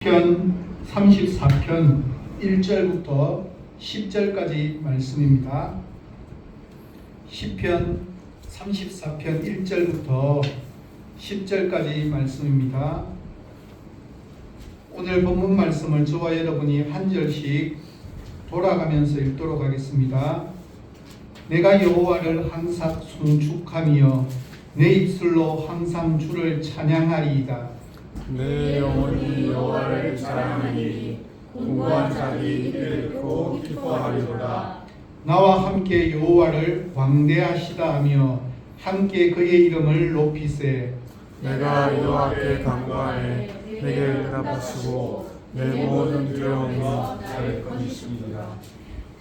시편 34편 1절부터 10절까지 말씀입니다. 시편 34편 1절부터 10절까지 말씀입니다. 오늘 본문 말씀을 저와 여러분이 한 절씩 돌아가면서 읽도록 하겠습니다. 내가 여호와를 항상 송축하며 내 입술로 항상 주를 찬양하리이다. 내 영혼이 여호와를 자랑하니 공고한 자들이 이를 듣고 기뻐하리로다. 나와 함께 여호와를 광대하시다 하며 함께 그의 이름을 높이세. 내가 여호와께 간구하에 내게 응답하시고 내 모든 두려움이 나를 끊으십니다.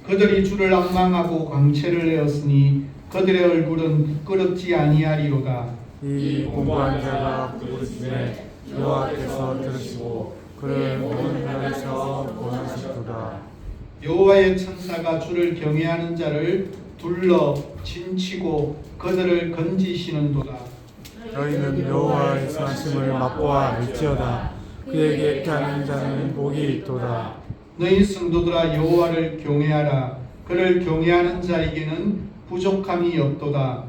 그들이 주를 앙망하고 광채를 내었으니 그들의 얼굴은 부끄럽지 아니하리로다. 이 공고한 자가 부르짖음에 여호와께서 들으시고 그를 모든 나라에서 원하시도다. 여호와의 천사가 주를 경외하는 자를 둘러 진치고 그들을 건지시는도다. 너희는 여호와의 선하심을 맛보아 알지어다. 그에게 피하는 자는 복이 있도다. 너희 성도들아 여호와를 경외하라. 그를 경외하는 자에게는 부족함이 없도다.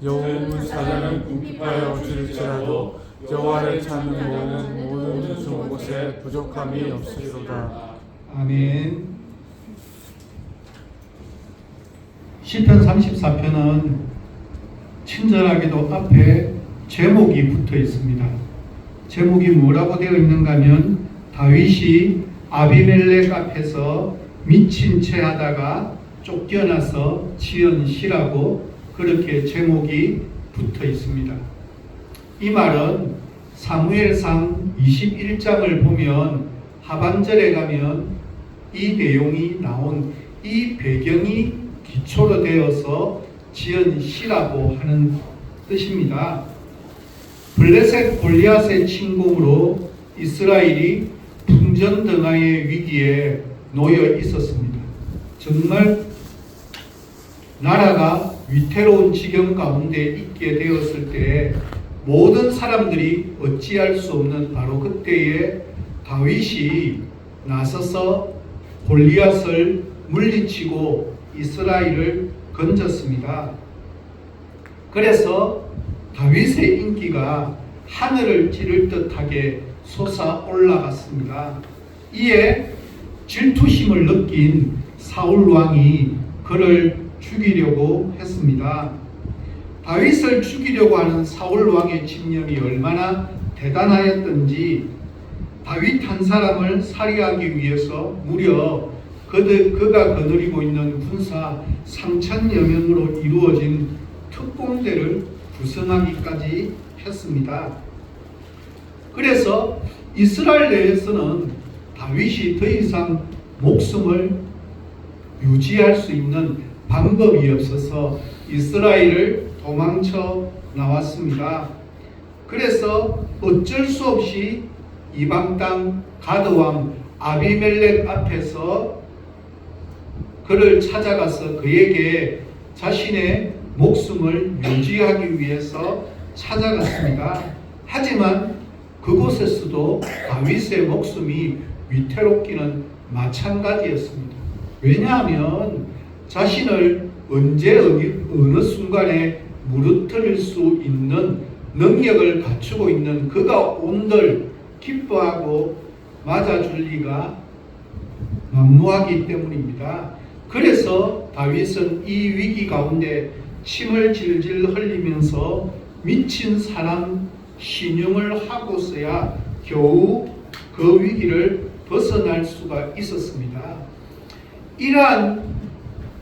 여호와의 사자는 궁핍하여 줄일지라도 여호와를 찾는 모든 좋은 곳에 부족함이 없으리로다. 아멘. 시편 34편은 친절하게도 앞에 제목이 붙어 있습니다. 제목이 뭐라고 되어 있는가 하면 다윗이 아비멜렉 앞에서 미친 채 하다가 쫓겨나서 지은 시라고 그렇게 제목이 붙어 있습니다. 이 말은 사무엘상 21장을 보면 하반절에 가면 이 내용이 나온 이 배경이 기초로 되어서 지은 시라고 하는 뜻입니다. 블레셋 골리앗의 침공으로 이스라엘이 풍전등화의 위기에 놓여 있었습니다. 정말 나라가 위태로운 지경 가운데 있게 되었을 때 모든 사람들이 어찌할 수 없는 바로 그때에 다윗이 나서서 골리앗을 물리치고 이스라엘을 건졌습니다. 그래서 다윗의 인기가 하늘을 찌를 듯하게 솟아올라갔습니다. 이에 질투심을 느낀 사울 왕이 그를 죽이려고 했습니다. 다윗을 죽이려고 하는 사울 왕의 집념이 얼마나 대단하였던지 다윗 한 사람을 살해하기 위해서 무려 그가 거느리고 있는 군사 3,000여 명으로 이루어진 특공대를 구성하기까지 했습니다. 그래서 이스라엘 내에서는 다윗이 더 이상 목숨을 유지할 수 있는 방법이 없어서 이스라엘을 도망쳐 나왔습니다. 그래서 어쩔 수 없이 이방 땅 가드왕 아비멜렉 앞에서 그를 찾아가서 그에게 자신의 목숨을 유지하기 위해서 찾아갔습니다. 하지만 그곳에서도 다윗의 목숨이 위태롭기는 마찬가지였습니다. 왜냐하면 자신을 언제 어느 순간에 무너뜨릴 수 있는 능력을 갖추고 있는 그가 온들 기뻐하고 맞아줄 리가 만무하기 때문입니다. 그래서 다윗은 이 위기 가운데 침을 질질 흘리면서 미친 사람 신용을 하고서야 겨우 그 위기를 벗어날 수가 있었습니다. 이러한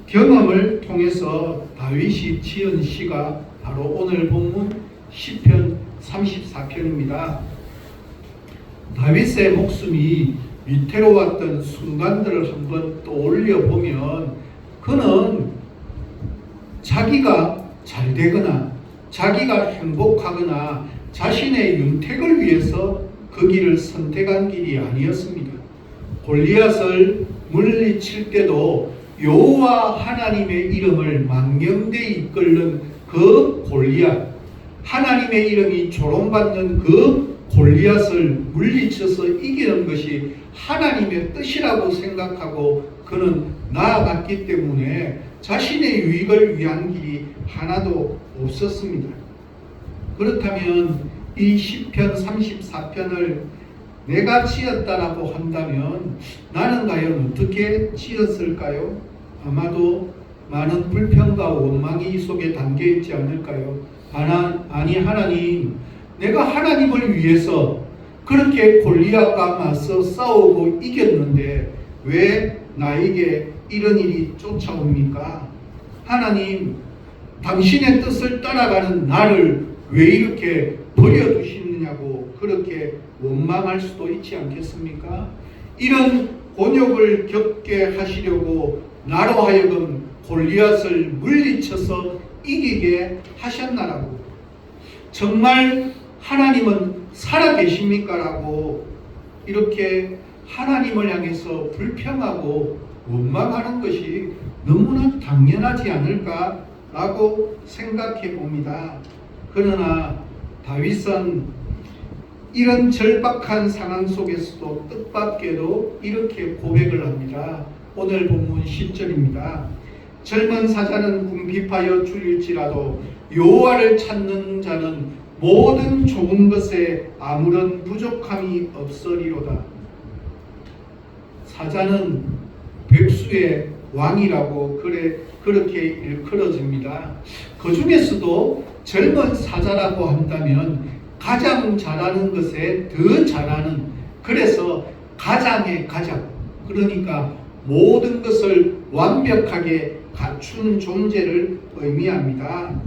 경험을 통해서 다윗이 지은 시가 바로 오늘 본문 시편 34편입니다. 다윗의 목숨이 위태로웠던 순간들을 한번 떠올려 보면 그는 자기가 잘 되거나 자기가 행복하거나 자신의 윤택을 위해서 그 길을 선택한 길이 아니었습니다. 골리앗을 물리칠 때도 여호와 하나님의 이름을 망령되이 이끌는 그 골리앗, 하나님의 이름이 조롱받는 그 골리앗을 물리쳐서 이기는 것이 하나님의 뜻이라고 생각하고 그는 나아갔기 때문에 자신의 유익을 위한 길이 하나도 없었습니다. 그렇다면 이 시편 34편을 내가 지었다라고 한다면 나는 과연 어떻게 지었을까요? 아마도 많은 불평과 원망이 이 속에 담겨 있지 않을까요? 아니 하나님, 내가 하나님을 위해서 그렇게 골리앗과 맞서 싸우고 이겼는데 왜 나에게 이런 일이 쫓아옵니까? 하나님, 당신의 뜻을 따라가는 나를 왜 이렇게 버려두시느냐고 그렇게 원망할 수도 있지 않겠습니까? 이런 곤욕을 겪게 하시려고 나로 하여금 골리앗을 물리쳐서 이기게 하셨나라고. 정말 하나님은 살아계십니까? 라고 이렇게 하나님을 향해서 불평하고 원망하는 것이 너무나 당연하지 않을까? 라고 생각해 봅니다. 그러나 다윗은 이런 절박한 상황 속에서도 뜻밖에도 이렇게 고백을 합니다. 오늘 본문 10절입니다. 젊은 사자는 궁핍하여 줄일지라도 여호와를 찾는 자는 모든 좋은 것에 아무런 부족함이 없으리로다. 사자는 백수의 왕이라고 그렇게 일컬어집니다. 그 중에서도 젊은 사자라고 한다면 가장 잘하는 것에 더 잘하는, 그래서 가장의 가장, 그러니까 모든 것을 완벽하게 갖춘 존재를 의미합니다.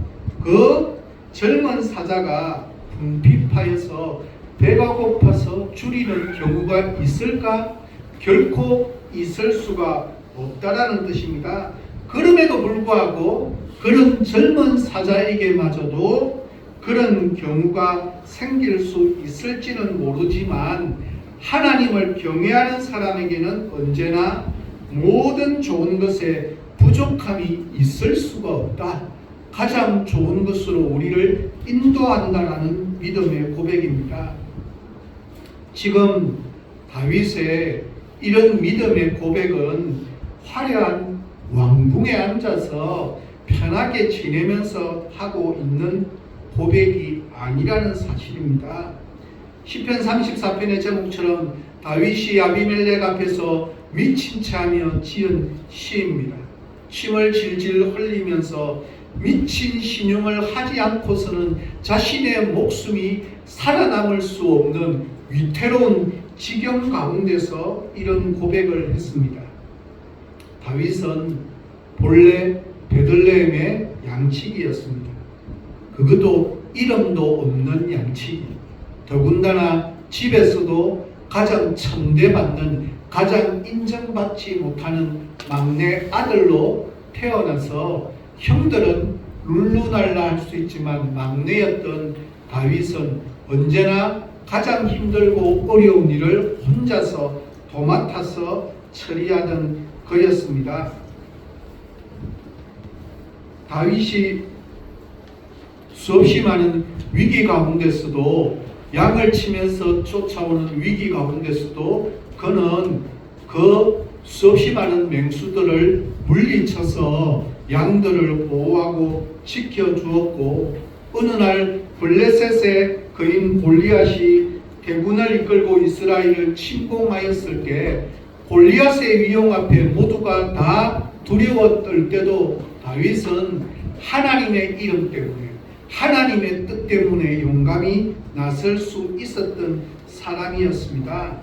그 젊은 사자가 궁핍하여서 배가 고파서 줄이는 경우가 있을까? 결코 있을 수가 없다라는 뜻입니다. 그럼에도 불구하고 그런 젊은 사자에게마저도 그런 경우가 생길 수 있을지는 모르지만 하나님을 경외하는 사람에게는 언제나 모든 좋은 것에 부족함이 있을 수가 없다. 가장 좋은 것으로 우리를 인도한다라는 믿음의 고백입니다. 지금 다윗의 이런 믿음의 고백은 화려한 왕궁에 앉아서 편하게 지내면서 하고 있는 고백이 아니라는 사실입니다. 시편 34편의 제목처럼 다윗이 아비멜렉 앞에서 미친 체하며 지은 시입니다. 침을 질질 흘리면서 미친 신용을 하지 않고서는 자신의 목숨이 살아남을 수 없는 위태로운 지경 가운데서 이런 고백을 했습니다. 다윗은 본래 베들레헴의 양치기였습니다. 그것도 이름도 없는 양치기. 더군다나 집에서도 가장 천대받는, 가장 인정받지 못하는 막내 아들로 태어나서 형들은 룰루날라 할 수 있지만 막내였던 다윗은 언제나 가장 힘들고 어려운 일을 혼자서 도맡아서 처리하던 그였습니다. 다윗이 수없이 많은 위기 가운데서도, 양을 치면서 쫓아오는 위기 가운데서도 그는 그 수없이 많은 맹수들을 물리쳐서 양들을 보호하고 지켜주었고, 어느 날 블레셋의 거인 골리앗이 대군을 이끌고 이스라엘을 침공하였을 때 골리앗의 위용 앞에 모두가 다 두려워 떨 때도 다윗은 하나님의 이름 때문에, 하나님의 뜻 때문에 용감히 나설 수 있었던 사람이었습니다.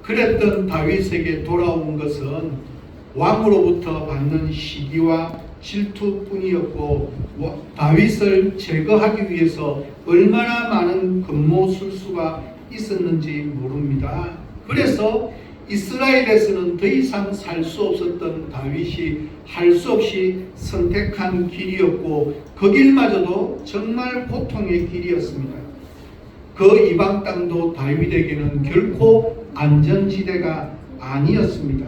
그랬던 다윗에게 돌아온 것은 왕으로부터 받는 시기와 질투뿐이었고, 다윗을 제거하기 위해서 얼마나 많은 급모술수가 있었는지 모릅니다. 그래서 이스라엘에서는 더 이상 살 수 없었던 다윗이 할 수 없이 선택한 길이었고, 그 길마저도 정말 고통의 길이었습니다. 그 이방 땅도 다윗에게는 결코 안전지대가 아니었습니다.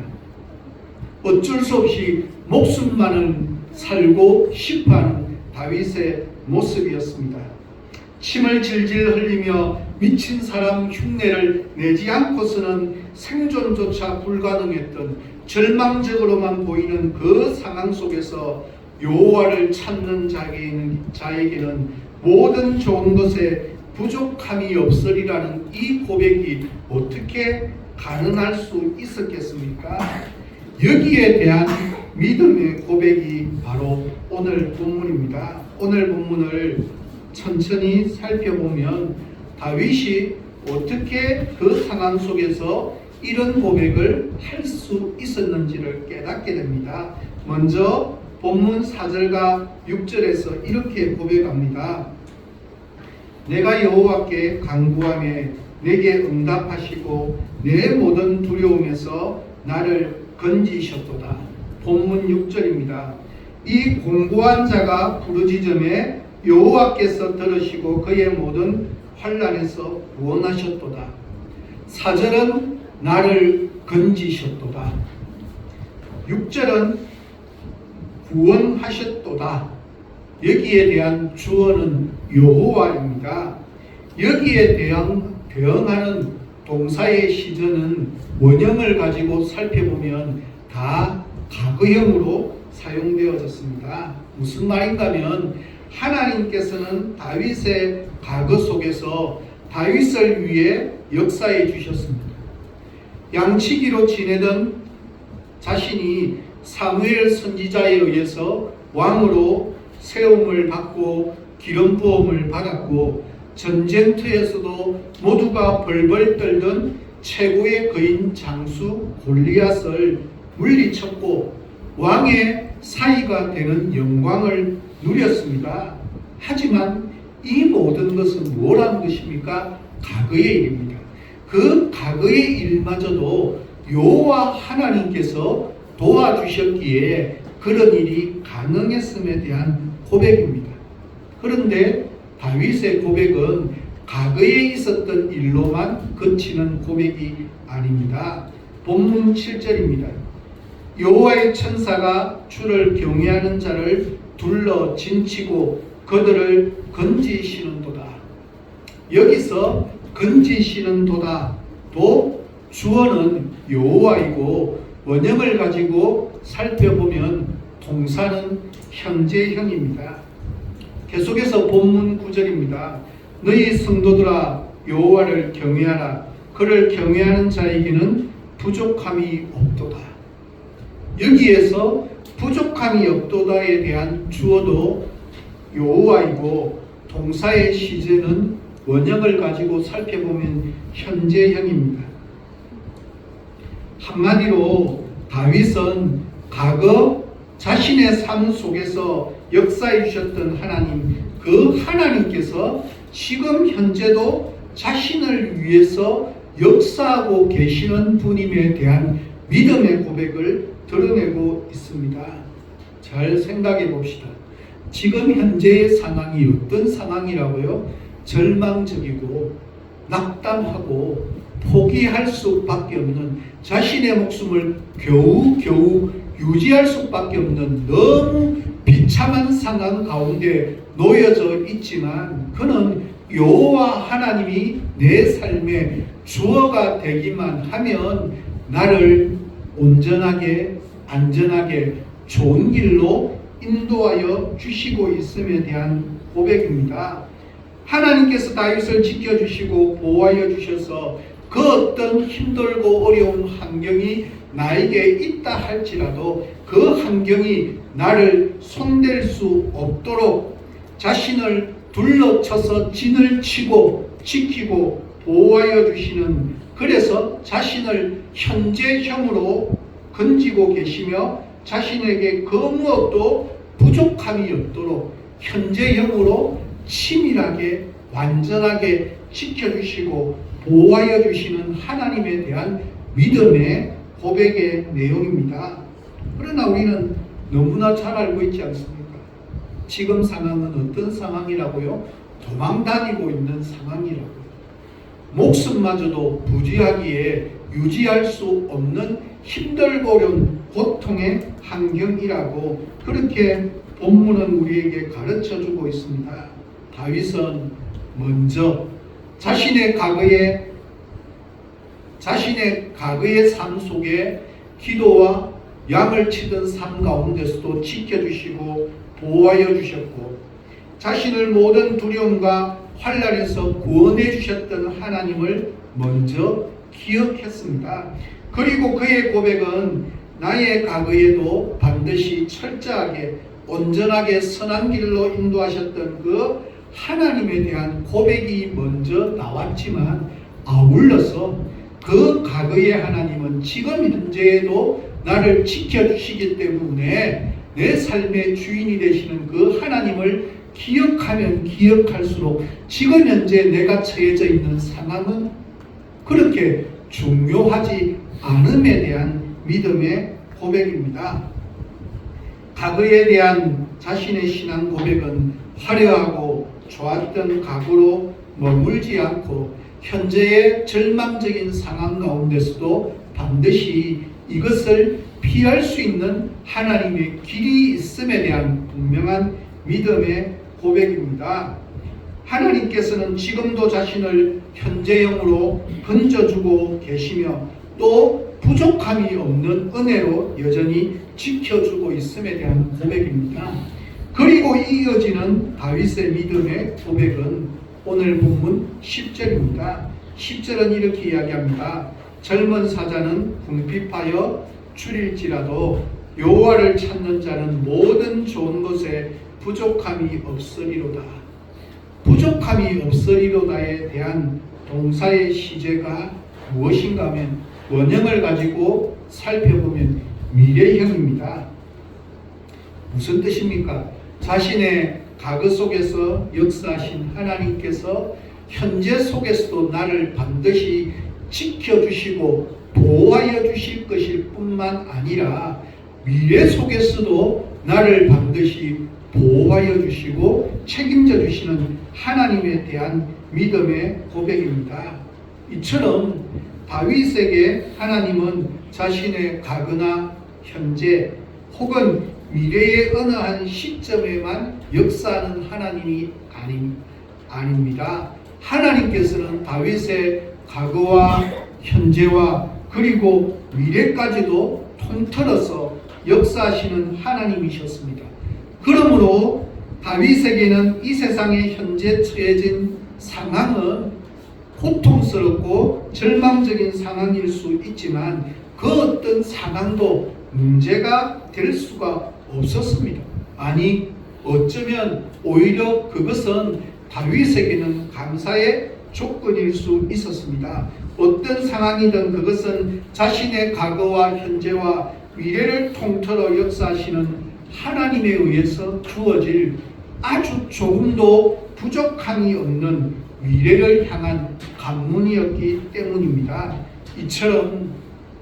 어쩔 수 없이 목숨만을 살고 싶어하는 다윗의 모습이었습니다. 침을 질질 흘리며 미친 사람 흉내를 내지 않고서는 생존조차 불가능했던 절망적으로만 보이는 그 상황 속에서 여호와를 찾는 자에게는 모든 좋은 것에 부족함이 없으리라는 이 고백이 어떻게 가능할 수 있었겠습니까? 여기에 대한 믿음의 고백이 바로 오늘 본문입니다. 오늘 본문을 천천히 살펴보면 다윗이 어떻게 그 상황 속에서 이런 고백을 할 수 있었는지를 깨닫게 됩니다. 먼저 본문 4절과 6절에서 이렇게 고백합니다. 내가 여호와께 간구하매 내게 응답하시고 내 모든 두려움에서 나를 건지셨도다. 본문 6절입니다. 이 공고한 자가 부르짖음에 여호와께서 들으시고 그의 모든 환난에서 구원하셨도다. 4절은 나를 건지셨도다. 6절은 구원하셨도다. 여기에 대한 주어는 여호와입니다. 여기에 대응하는 동사의 시제는 원형을 가지고 살펴보면 다 과거형으로 사용되어졌습니다. 무슨 말인가 하면 하나님께서는 다윗의 과거 속에서 다윗을 위해 역사해 주셨습니다. 양치기로 지내던 자신이 사무엘 선지자에 의해서 왕으로 세움을 받고 기름 부음을 받았고 전쟁터에서도 모두가 벌벌 떨던 최고의 거인 장수 골리앗을 물리쳤고 왕의 사위가 되는 영광을 누렸습니다. 하지만 이 모든 것은 뭐라는 것입니까? 과거의 일입니다. 그 과거의 일마저도 여호와 하나님께서 도와주셨기에 그런 일이 가능했음에 대한 고백입니다. 그런데 다윗의 고백은 과거에 있었던 일로만 그치는 고백이 아닙니다. 본문 7절입니다. 여호와의 천사가 주를 경외하는 자를 둘러 진치고 그들을 건지시는도다. 여기서 건지시는도다 또 주어는 여호와이고 원형을 가지고 살펴보면 동사는 현재형입니다. 계속해서 본문 9절입니다. 너희 성도들아 여호와를 경외하라. 그를 경외하는 자에게는 부족함이 없도다. 여기에서 부족함이 없도다에 대한 주어도 여호와이고 동사의 시제는 원형을 가지고 살펴보면 현재형입니다. 한마디로 다윗은 과거 자신의 삶 속에서 역사해 주셨던 하나님, 그 하나님께서 지금 현재도 자신을 위해서 역사하고 계시는 분임에 대한 믿음의 고백을 드러내고 있습니다. 잘 생각해 봅시다. 지금 현재의 상황이 어떤 상황이라고요? 절망적이고 낙담하고 포기할 수밖에 없는, 자신의 목숨을 겨우 유지할 수밖에 없는 너무 비참한 상황 가운데 놓여져 있지만 그는 여호와 하나님이 내 삶의 주어가 되기만 하면 나를 온전하게 안전하게 좋은 길로 인도하여 주시고 있음에 대한 고백입니다. 하나님께서 다윗을 지켜주시고 보호하여 주셔서 그 어떤 힘들고 어려운 환경이 나에게 있다 할지라도 그 환경이 나를 손댈 수 없도록 자신을 둘러쳐서 진을 치고 지키고 보호하여 주시는, 그래서 자신을 현재형으로 건지고 계시며 자신에게 그 무엇도 부족함이 없도록 현재형으로 치밀하게 완전하게 지켜주시고 보호하여 주시는 하나님에 대한 믿음의 고백의 내용입니다. 그러나 우리는 너무나 잘 알고 있지 않습니까? 지금 상황은 어떤 상황이라고요? 도망다니고 있는 상황이라고요. 목숨마저도 부지하기에 유지할 수 없는 힘들고 어려운 고통의 환경이라고 그렇게 본문은 우리에게 가르쳐주고 있습니다. 다윗은 먼저 자신의 과거의 삶 속에 기도와 양을 치던 삶 가운데서도 지켜주시고 보호하여 주셨고, 자신을 모든 두려움과 환난에서 구원해 주셨던 하나님을 먼저 기억했습니다. 그리고 그의 고백은 나의 과거에도 반드시 철저하게 온전하게 선한 길로 인도하셨던 그 하나님에 대한 고백이 먼저 나왔지만, 아울러서 그 과거의 하나님은 지금 현재에도 나를 지켜주시기 때문에 내 삶의 주인이 되시는 그 하나님을 기억하면 기억할수록 지금 현재 내가 처해져 있는 상황은 그렇게 중요하지 않음에 대한 믿음의 고백입니다. 과거에 대한 자신의 신앙 고백은 화려하고 좋았던 과거로 머물지 않고 현재의 절망적인 상황 가운데서도 반드시 이것을 피할 수 있는 하나님의 길이 있음에 대한 분명한 믿음의 고백입니다. 하나님께서는 지금도 자신을 현재형으로 건져주고 계시며 또 부족함이 없는 은혜로 여전히 지켜주고 있음에 대한 고백입니다. 그리고 이어지는 다윗의 믿음의 고백은 오늘 본문 10절입니다. 10절은 이렇게 이야기합니다. 젊은 사자는 궁핍하여 줄일지라도 여호와를 찾는 자는 모든 좋은 것에 부족함이 없으리로다. 부족함이 없으리로다에 대한 동사의 시제가 무엇인가 하면 원형을 가지고 살펴보면 미래형입니다. 무슨 뜻입니까? 자신의 과거 속에서 역사하신 하나님께서 현재 속에서도 나를 반드시 지켜주시고 보호하여 주실 것일 뿐만 아니라 미래 속에서도 나를 반드시 보호하여 주시고 책임져 주시는 하나님에 대한 믿음의 고백입니다. 이처럼 다윗에게 하나님은 자신의 과거나 현재 혹은 미래의 어느 한 시점에만 역사하는 하나님이 아닙니다. 하나님께서는 다윗의 과거와 현재와 그리고 미래까지도 통틀어서 역사하시는 하나님이셨습니다. 그러므로 다윗에게는 이 세상에 현재 처해진 상황은 고통스럽고 절망적인 상황일 수 있지만 그 어떤 상황도 문제가 될 수가 없었습니다. 아니, 어쩌면 오히려 그것은 다윗에게는 감사의 조건일 수 있었습니다. 어떤 상황이든 그것은 자신의 과거와 현재와 미래를 통틀어 역사하시는 하나님에 의해서 주어질 아주 조금도 부족함이 없는 미래를 향한 관문이었기 때문입니다. 이처럼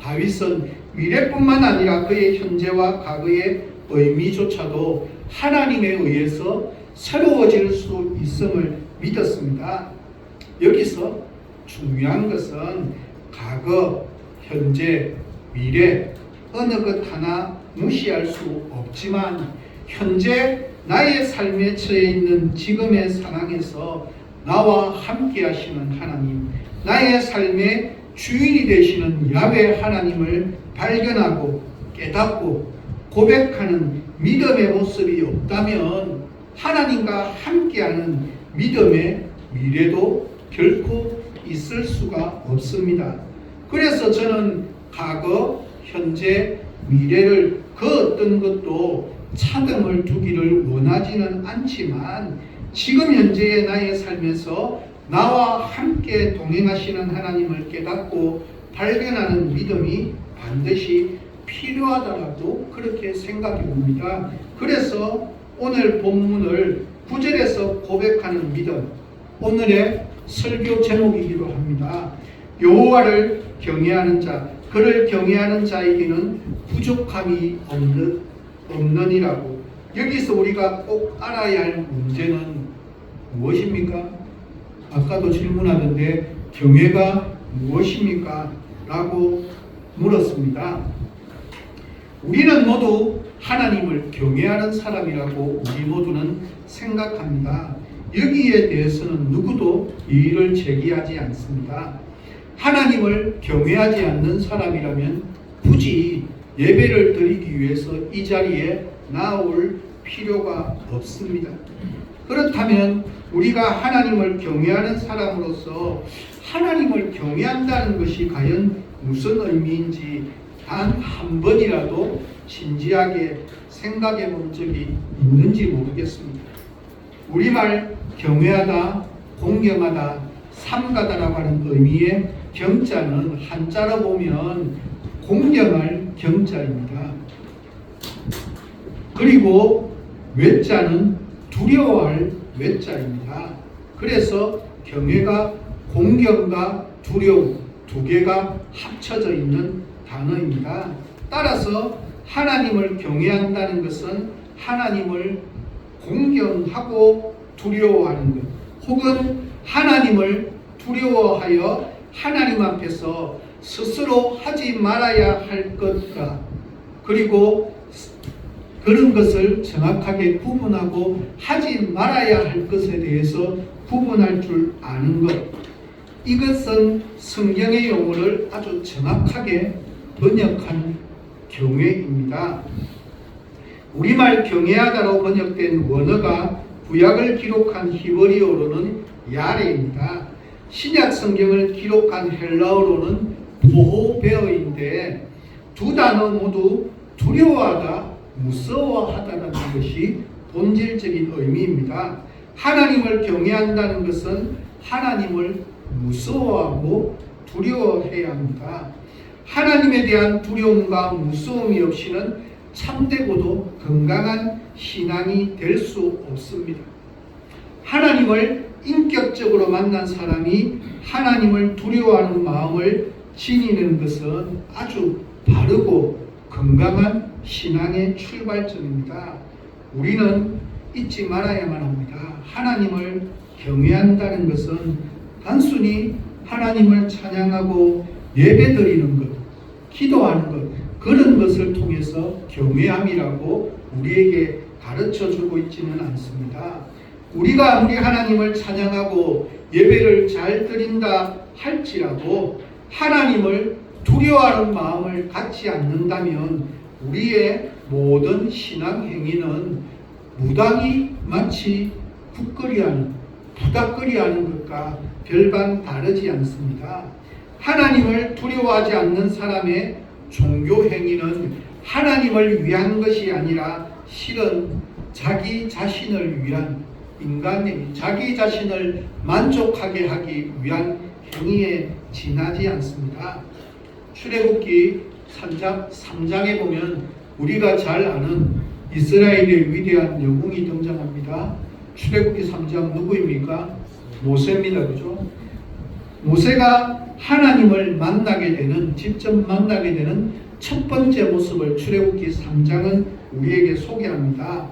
다윗은 미래뿐만 아니라 그의 현재와 과거의 의미조차도 하나님에 의해서 새로워질 수 있음을 믿었습니다. 여기서 중요한 것은 과거, 현재, 미래 어느 것 하나 무시할 수 없지만 현재 나의 삶에 처해 있는 지금의 상황에서 나와 함께 하시는 하나님, 나의 삶의 주인이 되시는 야훼 하나님을 발견하고 깨닫고 고백하는 믿음의 모습이 없다면 하나님과 함께하는 믿음의 미래도 결코 있을 수가 없습니다. 그래서 저는 과거, 현재, 미래를 그 어떤 것도 차등을 두기를 원하지는 않지만 지금 현재의 나의 삶에서 나와 함께 동행하시는 하나님을 깨닫고 발견하는 믿음이 반드시 필요하다라고 그렇게 생각해 봅니다. 그래서 오늘 본문을 9절에서 고백하는 믿음, 오늘의 설교 제목이기도 합니다. 여호와를 경외하는 자, 그를 경외하는 자에게는 부족함이 없느니라고. 여기서 우리가 꼭 알아야 할 문제는 무엇입니까? 아까도 질문하던데 경외가 무엇입니까? 라고 물었습니다. 우리는 모두 하나님을 경외하는 사람이라고 우리 모두는 생각합니다. 여기에 대해서는 누구도 이의를 제기하지 않습니다. 하나님을 경외하지 않는 사람이라면 굳이 예배를 드리기 위해서 이 자리에 나올 필요가 없습니다. 그렇다면 우리가 하나님을 경외하는 사람으로서 하나님을 경외한다는 것이 과연 무슨 의미인지 단 한 번이라도 진지하게 생각해 본 적이 있는지 모르겠습니다. 우리말 경외하다, 공경하다, 삼가다라고 하는 의미의 경자는 한자로 보면 공경할 경자입니다. 그리고 외자는 두려워할 외자입니다. 그래서 경외가 공경과 두려움 두 개가 합쳐져 있는 단어입니다. 따라서 하나님을 경외한다는 것은 하나님을 공경하고 두려워하는 것, 혹은 하나님을 두려워하여 하나님 앞에서 스스로 하지 말아야 할 것과 그리고 그런 것을 정확하게 구분하고 하지 말아야 할 것에 대해서 구분할 줄 아는 것, 이것은 성경의 용어를 아주 정확하게 번역한 경외입니다. 우리말 경외하다로 번역된 원어가 구약을 기록한 히브리어로는 야레입니다. 신약 성경을 기록한 헬라어로는 보호베어인데 두 단어 모두 두려워하다, 무서워하다라는 것이 본질적인 의미입니다. 하나님을 경외한다는 것은 하나님을 무서워하고 두려워해야 합니다. 하나님에 대한 두려움과 무서움이 없이는 참되고도 건강한 신앙이 될 수 없습니다. 하나님을 인격적으로 만난 사람이 하나님을 두려워하는 마음을 지니는 것은 아주 바르고 건강한 신앙의 출발점입니다. 우리는 잊지 말아야만 합니다. 하나님을 경외한다는 것은 단순히 하나님을 찬양하고 예배드리는 것, 기도하는 것, 그런 것을 통해서 경외함이라고 우리에게 가르쳐 주고 있지는 않습니다. 우리가 아무리 하나님을 찬양하고 예배를 잘 드린다 할지라도 하나님을 두려워하는 마음을 갖지 않는다면 우리의 모든 신앙 행위는 무당이 마치 굳거리하는, 부닥거리하는 것과 별반 다르지 않습니다. 하나님을 두려워하지 않는 사람의 종교 행위는 하나님을 위한 것이 아니라 실은 자기 자신을 위한 인간의 자기 자신을 만족하게 하기 위한 행위에 지나지 않습니다. 출애굽기 3장에 보면 우리가 잘 아는 이스라엘의 위대한 영웅이 등장합니다. 출애굽기 3장 누구입니까? 모세입니다. 그죠? 모세가 하나님을 만나게 되는, 직접 만나게 되는 첫 번째 모습을 출애굽기 3장은 우리에게 소개합니다.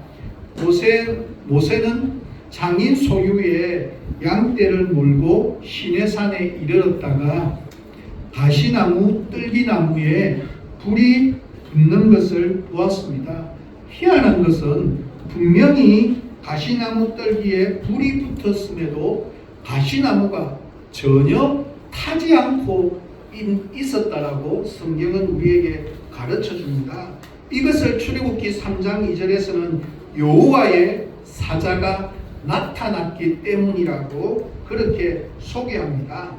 모세는 장인 소유의 양떼를 몰고 시내산에 이르렀다가 가시나무, 뜰기나무에 불이 붙는 것을 보았습니다. 희한한 것은 분명히 가시나무 뜰기에 불이 붙었음에도 가시나무가 전혀 타지 않고 있었다라고 성경은 우리에게 가르쳐 줍니다. 이것을 출애굽기 3장 2절에서는 여호와의 사자가 나타났기 때문이라고 그렇게 소개합니다.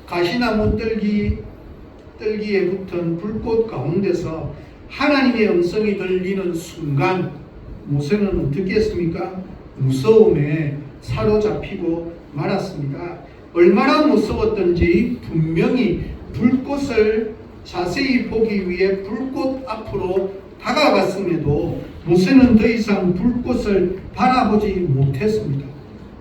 가시나무 뜰기에 붙은 불꽃 가운데서 하나님의 음성이 들리는 순간 모세는 어떻게 했습니까? 무서움에 사로잡히고 말았습니다. 얼마나 무서웠던지 분명히 불꽃을 자세히 보기 위해 불꽃 앞으로 다가갔음에도 모세는 더 이상 불꽃을 바라보지 못했습니다.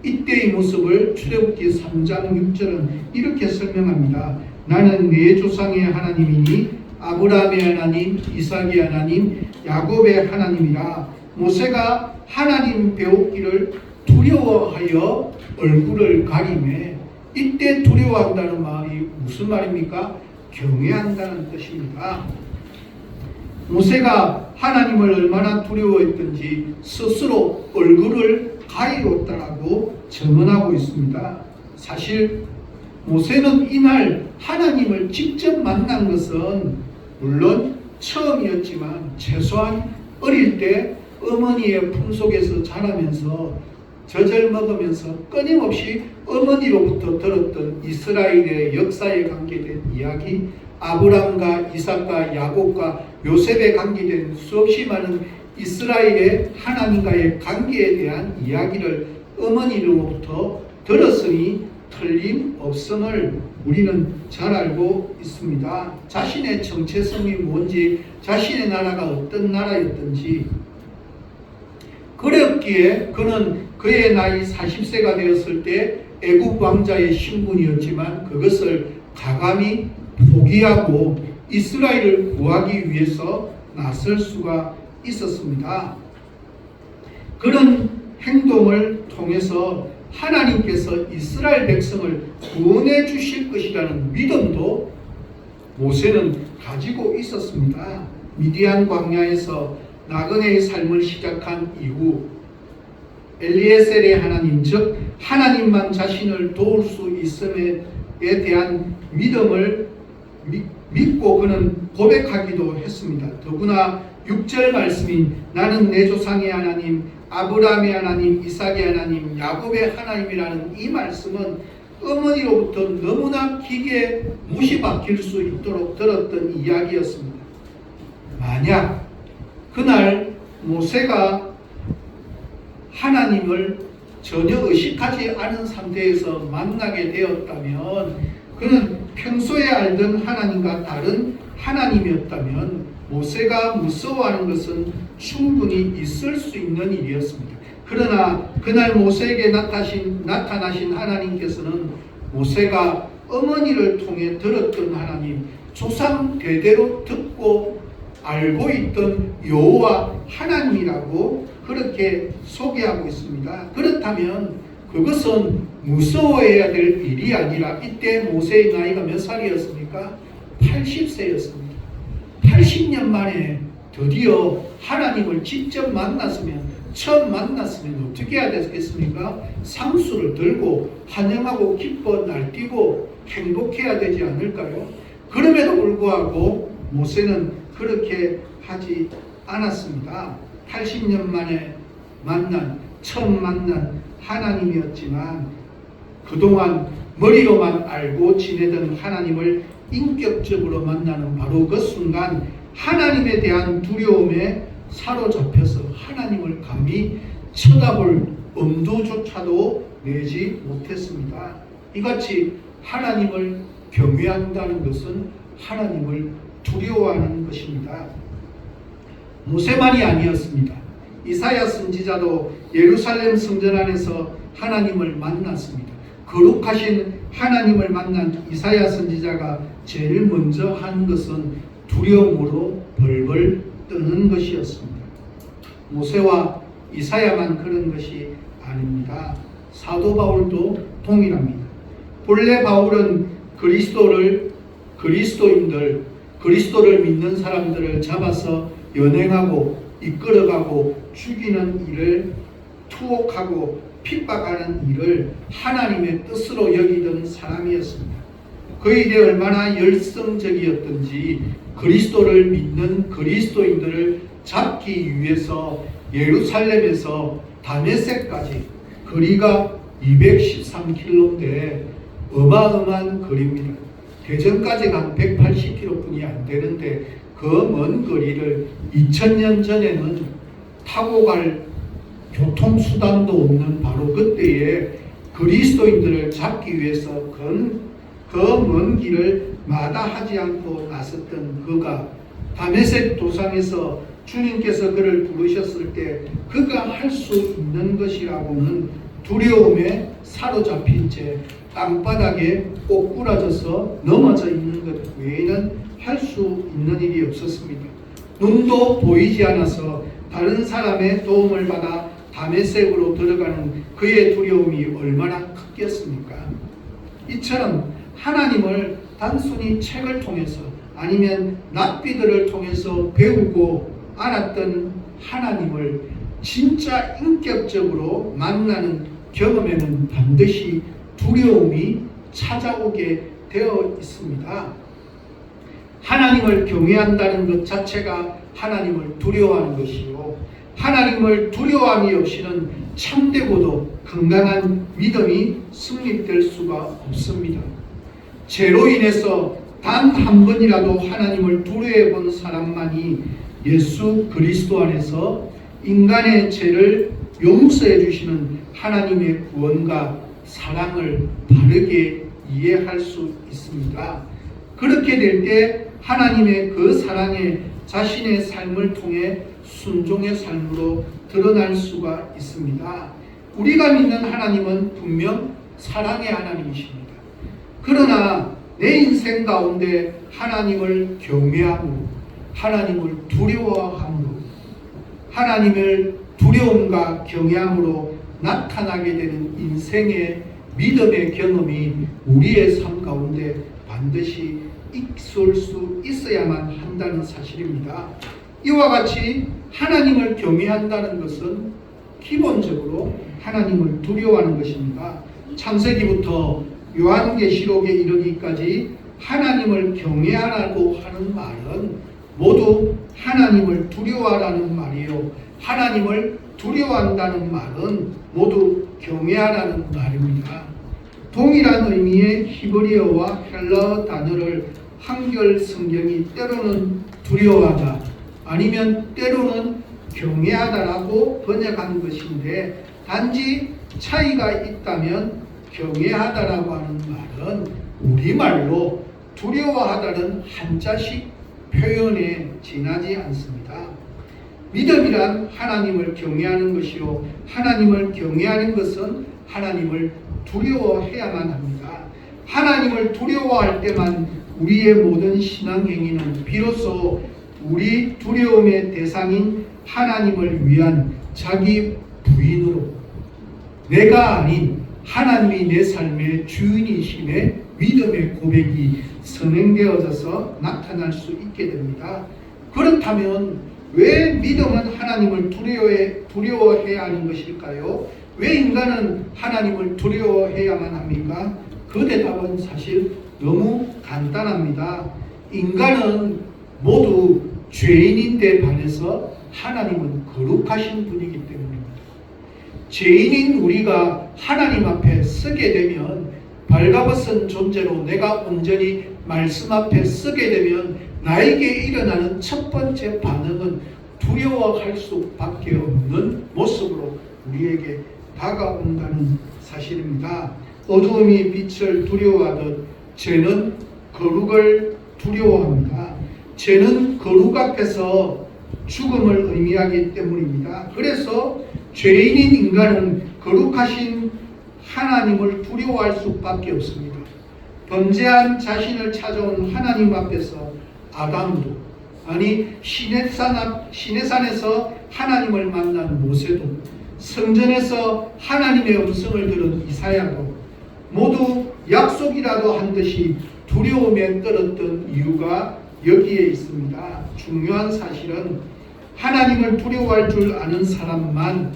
이때의 모습을 출애굽기 3장 6절은 이렇게 설명합니다. 나는 네 조상의 하나님이니 아브라함의 하나님, 이삭의 하나님, 야곱의 하나님이라. 모세가 하나님 배우기를 두려워하여 얼굴을 가리매, 이때 두려워한다는 말이 무슨 말입니까? 경외한다는 뜻입니다. 모세가 하나님을 얼마나 두려워했던지 스스로 얼굴을 가히로다라고 증언하고 있습니다. 사실 모세는 이날 하나님을 직접 만난 것은 물론 처음이었지만 최소한 어릴 때 어머니의 품속에서 자라면서 젖을 먹으면서 끊임없이 어머니로부터 들었던 이스라엘의 역사에 관계된 이야기, 아브람과 이삭과 야곱과 요셉에 관계된 수없이 많은 이스라엘의 하나님과의 관계에 대한 이야기를 어머니로부터 들었으니 틀림없음을 우리는 잘 알고 있습니다. 자신의 정체성이 뭔지, 자신의 나라가 어떤 나라였던지, 그랬기에 그는 그의 나이 40세가 되었을 때 애국 왕자의 신분이었지만 그것을 가감히 포기하고 이스라엘을 구하기 위해서 나설 수가 있었습니다. 그런 행동을 통해서 하나님께서 이스라엘 백성을 구원해 주실 것이라는 믿음도 모세는 가지고 있었습니다. 미디안 광야에서 나그네의 삶을 시작한 이후 엘리에셀의 하나님, 즉 하나님만 자신을 도울 수 있음에 대한 믿음을 믿고 그는 고백하기도 했습니다. 더구나 6절 말씀인 나는 내 조상의 하나님, 아브라함의 하나님, 이삭의 하나님, 야곱의 하나님이라는 이 말씀은 어머니로부터 너무나 기게 무시박힐 수 있도록 들었던 이야기였습니다. 만약 그날 모세가 하나님을 전혀 의식하지 않은 상태에서 만나게 되었다면 그는 평소에 알던 하나님과 다른 하나님이었다면 모세가 무서워하는 것은 충분히 있을 수 있는 일이었습니다. 그러나 그날 모세에게 나타나신 하나님께서는 모세가 어머니를 통해 들었던 하나님, 조상 대대로 듣고 알고 있던 여호와 하나님이라고 그렇게 소개하고 있습니다. 그렇다면 그것은 무서워해야 될 일이 아니라 이때 모세의 나이가 몇 살이었습니까? 80세였습니다. 80년 만에 드디어 하나님을 직접 만났으면, 처음 만났으면 어떻게 해야 되겠습니까? 상수를 들고 환영하고 기뻐 날뛰고 행복해야 되지 않을까요? 그럼에도 불구하고 모세는 그렇게 하지 않았습니다. 80년 만에 처음 만난 하나님이었지만 그동안 머리로만 알고 지내던 하나님을 인격적으로 만나는 바로 그 순간 하나님에 대한 두려움에 사로잡혀서 하나님을 감히 쳐다볼 엄두조차도 내지 못했습니다. 이같이 하나님을 경외한다는 것은 하나님을 두려워하는 것입니다. 모세만이 아니었습니다. 이사야 선지자도 예루살렘 성전 안에서 하나님을 만났습니다. 거룩하신 하나님을 만난 이사야 선지자가 제일 먼저 한 것은 두려움으로 벌벌 떠는 것이었습니다. 모세와 이사야만 그런 것이 아닙니다. 사도 바울도 동일합니다. 본래 바울은 그리스도를 믿는 사람들을 잡아서 연행하고 이끌어가고 죽이는 일을 투옥하고 핍박하는 일을 하나님의 뜻으로 여기던 사람이었습니다. 그에 대해 얼마나 열성적이었던지 그리스도를 믿는 그리스도인들을 잡기 위해서 예루살렘에서 다메섹까지 거리가 213km인데 어마어마한 거리입니다. 대전까지 간 180km뿐이 안 되는데 그 먼 거리를 2000년 전에는 타고 갈 교통수단도 없는 바로 그때에 그리스도인들을 잡기 위해서 그 먼 길을 마다하지 않고 나섰던 그가 다메섹 도상에서 주님께서 그를 부르셨을 때 그가 할 수 있는 것이라고는 두려움에 사로잡힌 채 땅바닥에 꼬꾸라져서 넘어져 있는 것 외에는 할 수 있는 일이 없었습니다. 눈도 보이지 않아서 다른 사람의 도움을 받아 다메섹으로 들어가는 그의 두려움이 얼마나 컸겠습니까? 이처럼 하나님을 단순히 책을 통해서 아니면 납비들을 통해서 배우고 알았던 하나님을 진짜 인격적으로 만나는 경험에는 반드시 두려움이 찾아오게 되어 있습니다. 하나님을 경외한다는 것 자체가 하나님을 두려워하는 것이요, 하나님을 두려워함이 없이는 참되고도 건강한 믿음이 성립될 수가 없습니다. 죄로 인해서 단 한 번이라도 하나님을 두려워해 본 사람만이 예수 그리스도 안에서 인간의 죄를 용서해 주시는 하나님의 구원과 사랑을 바르게 이해할 수 있습니다. 그렇게 될 때 하나님의 그 사랑에 자신의 삶을 통해 순종의 삶으로 드러날 수가 있습니다. 우리가 믿는 하나님은 분명 사랑의 하나님이십니다. 그러나 내 인생 가운데 하나님을 경외함으로, 하나님을 두려워함으로, 하나님을 두려움과 경외함으로 나타나게 되는 인생의 믿음의 경험이 우리의 삶 가운데 반드시 있을 수 있어야만 한다는 사실입니다. 이와 같이 하나님을 경외한다는 것은 기본적으로 하나님을 두려워하는 것입니다. 창세기부터 요한계시록에 이르기까지 하나님을 경외하라고 하는 말은 모두 하나님을 두려워하라는 말이요, 하나님을 두려워한다는 말은 모두 경외하라는 말입니다. 동일한 의미의 히브리어와 헬라어 단어를 한글 성경이 때로는 두려워하다, 아니면 때로는 경외하다라고 번역한 것인데, 단지 차이가 있다면 경외하다라고 하는 말은 우리말로 두려워하다는 한자식 표현에 지나지 않습니다. 믿음이란 하나님을 경외하는 것이요, 하나님을 경외하는 것은 하나님을 두려워해야만 합니다. 하나님을 두려워할 때만 우리의 모든 신앙 행위는 비로소 우리 두려움의 대상인 하나님을 위한 자기 부인으로, 내가 아닌 하나님이 내 삶의 주인이심의 믿음의 고백이 선행되어져서 나타날 수 있게 됩니다. 그렇다면 왜 믿음은 하나님을 두려워해야 하는 것일까요? 왜 인간은 하나님을 두려워해야만 합니까? 그 대답은 사실 너무 간단합니다. 인간은 모두 죄인인데 반해서 하나님은 거룩하신 분이기 때문입니다. 죄인인 우리가 하나님 앞에 서게 되면, 발가벗은 존재로 내가 온전히 말씀 앞에 서게 되면 나에게 일어나는 첫 번째 반응은 두려워할 수밖에 없는 모습으로 우리에게 다가온다는 사실입니다. 어두움이 빛을 두려워하듯 죄는 거룩을 두려워합니다. 죄는 거룩 앞에서 죽음을 의미하기 때문입니다. 그래서 죄인인 인간은 거룩하신 하나님을 두려워할 수밖에 없습니다. 범죄한 자신을 찾아온 하나님 앞에서 아담도, 아니 시내산에서 하나님을 만난 모세도, 성전에서 하나님의 음성을 들은 이사야도 모두 약속이라도 한 듯이 두려움에 떨었던 이유가 여기에 있습니다. 중요한 사실은 하나님을 두려워할 줄 아는 사람만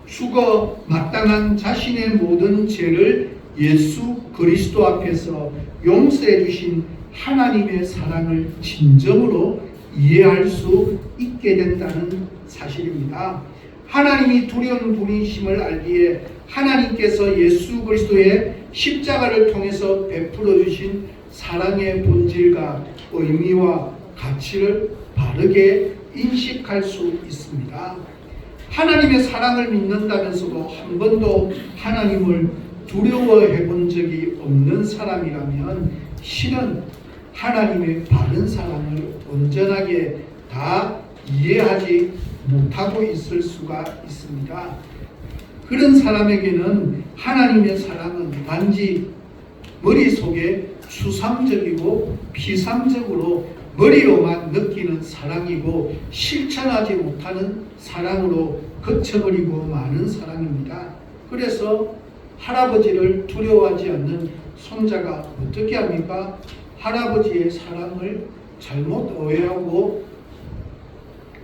죽어 마땅한 자신의 모든 죄를 예수 그리스도 앞에서 용서해 주신 하나님의 사랑을 진정으로 이해할 수 있게 된다는 사실입니다. 하나님이 두려운 분이심을 알기에 하나님께서 예수 그리스도의 십자가를 통해서 베풀어 주신 사랑의 본질과 의미와 가치를 바르게 인식할 수 있습니다. 하나님의 사랑을 믿는다면서도 한 번도 하나님을 두려워해 본 적이 없는 사람이라면 실은 하나님의 바른 사랑을 온전하게 다 이해하지 못하고 있을 수가 있습니다. 그런 사람에게는 하나님의 사랑은 단지 머릿속에 추상적이고 피상적으로 머리로만 느끼는 사랑이고 실천하지 못하는 사랑으로 그쳐버리고 마는 사랑입니다. 그래서 할아버지를 두려워하지 않는 손자가 어떻게 합니까? 할아버지의 사랑을 잘못 오해하고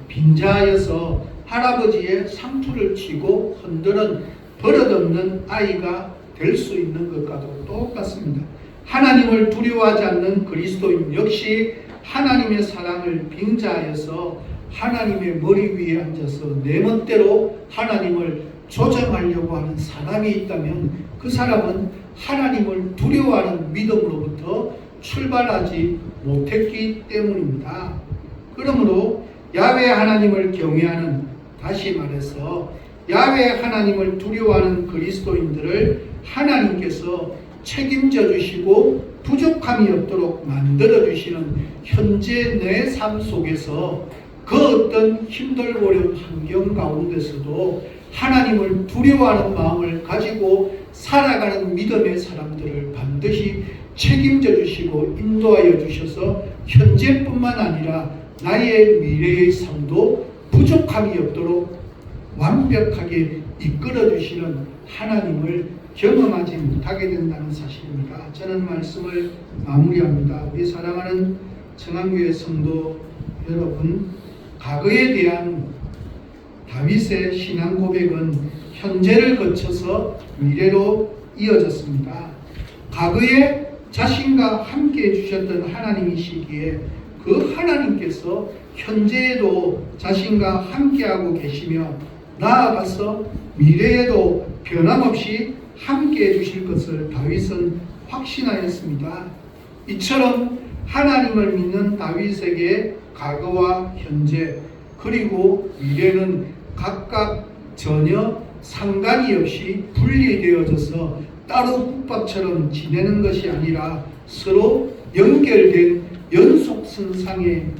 빙자하여서 할아버지의 상투를 치고 흔드는 버릇없는 아이가 될 수 있는 것과도 똑같습니다. 하나님을 두려워하지 않는 그리스도인 역시 하나님의 사랑을 빙자하여서 하나님의 머리 위에 앉아서 내 멋대로 하나님을 조정하려고 하는 사람이 있다면 그 사람은 하나님을 두려워하는 믿음으로부터 출발하지 못했기 때문입니다. 그러므로 야훼 하나님을 경외하는, 다시 말해서 야훼 하나님을 두려워하는 그리스도인들을 하나님께서 책임져 주시고 부족함이 없도록 만들어 주시는 현재 내 삶 속에서 그 어떤 힘들고 어려운 환경 가운데서도 하나님을 두려워하는 마음을 가지고 살아가는 믿음의 사람들을 반드시 책임져 주시고 인도하여 주셔서 현재뿐만 아니라 나의 미래의 삶도 부족함이 없도록 완벽하게 이끌어 주시는 하나님을 경험하지 못하게 된다는 사실입니다. 저는 말씀을 마무리합니다. 우리 사랑하는 청안교회 성도 여러분, 과거에 대한 다윗의 신앙 고백은 현재를 거쳐서 미래로 이어졌습니다. 과거에 자신과 함께 해주셨던 하나님이시기에 그 하나님께서 현재에도 자신과 함께하고 계시며 나아가서 미래에도 변함없이 함께해 주실 것을 다윗은 확신하였습니다. 이처럼 하나님을 믿는 다윗에게 과거와 현재 그리고 미래는 각각 전혀 상관이 없이 분리되어져서 따로 국밥처럼 지내는 것이 아니라 서로 연결된 연속선상에서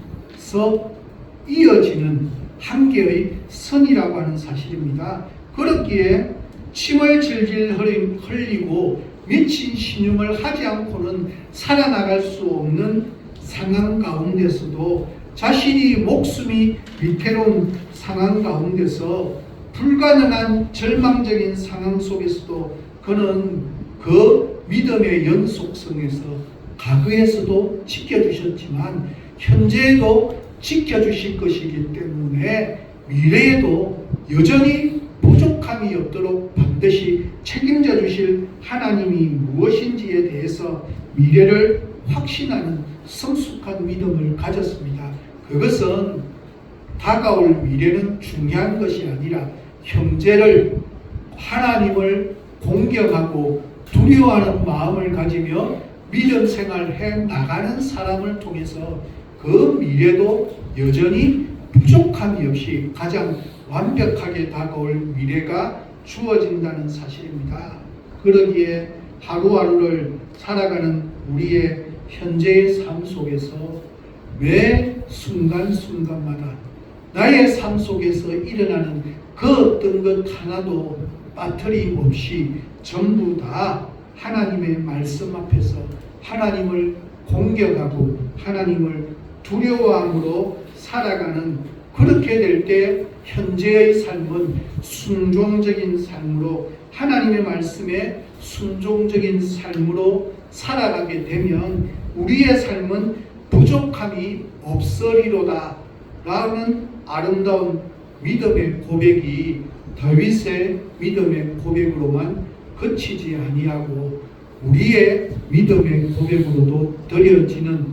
이어지는 한 개의 선이라고 하는 사실입니다. 그렇기에 침을 질질 흘리고 미친 신용을 하지 않고는 살아나갈 수 없는 상황 가운데서도 자신이 목숨이 위태로운 상황 가운데서 불가능한 절망적인 상황 속에서도 그는 그 믿음의 연속성에서 과거에서도 지켜주셨지만 현재에도 지켜주실 것이기 때문에 미래에도 여전히 부족함이 없도록 반드시 책임져 주실 하나님이 무엇인지에 대해서 미래를 확신하는 성숙한 믿음을 가졌습니다. 그것은 다가올 미래는 중요한 것이 아니라 현재를 하나님을 공경하고 두려워하는 마음을 가지며 믿음 생활을 해 나가는 사람을 통해서 그 미래도 여전히 부족함이 없이 가장 완벽하게 다가올 미래가 주어진다는 사실입니다. 그러기에 하루하루를 살아가는 우리의 현재의 삶 속에서 매 순간순간마다 나의 삶 속에서 일어나는 그 어떤 것 하나도 빠트림 없이 전부 다 하나님의 말씀 앞에서 하나님을 공격하고 하나님을 두려워함으로 살아가는, 그렇게 될 때 현재의 삶은 순종적인 삶으로 하나님의 말씀에 순종적인 삶으로 살아가게 되면 우리의 삶은 부족함이 없으리로다 라는 아름다운 믿음의 고백이 다윗의 믿음의 고백으로만 그치지 아니하고 우리의 믿음의 고백으로도 드려지는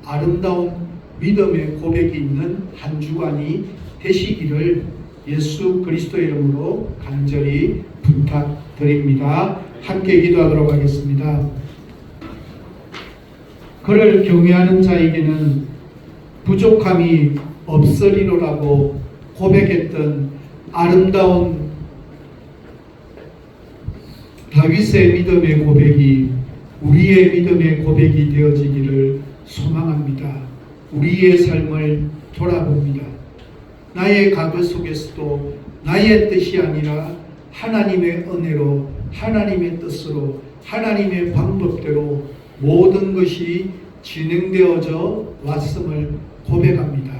아름다운 믿음의 고백이 있는 한 주간이 되시기를 예수 그리스도의 이름으로 간절히 부탁드립니다. 함께 기도하도록 하겠습니다. 그를 경외하는 자에게는 부족함이 없으리로라고 고백했던 아름다운 다윗의 믿음의 고백이 우리의 믿음의 고백이 되어지기를 소망합니다. 우리의 삶을 돌아봅니다. 나의 과거 속에서도 나의 뜻이 아니라 하나님의 은혜로, 하나님의 뜻으로, 하나님의 방법대로 모든 것이 진행되어져 왔음을 고백합니다.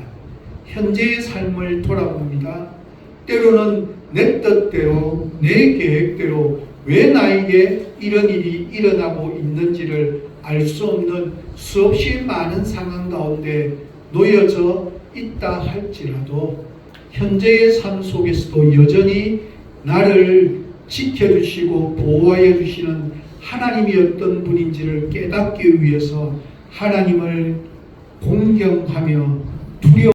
현재의 삶을 돌아봅니다. 때로는 내 뜻대로, 내 계획대로 왜 나에게 이런 일이 일어나고 있는지를 알 수 없는 수없이 많은 상황 가운데 놓여져 있다 할지라도 현재의 삶 속에서도 여전히 나를 지켜주시고 보호하여 주시는 하나님이 어떤 분인지를 깨닫기 위해서 하나님을 공경하며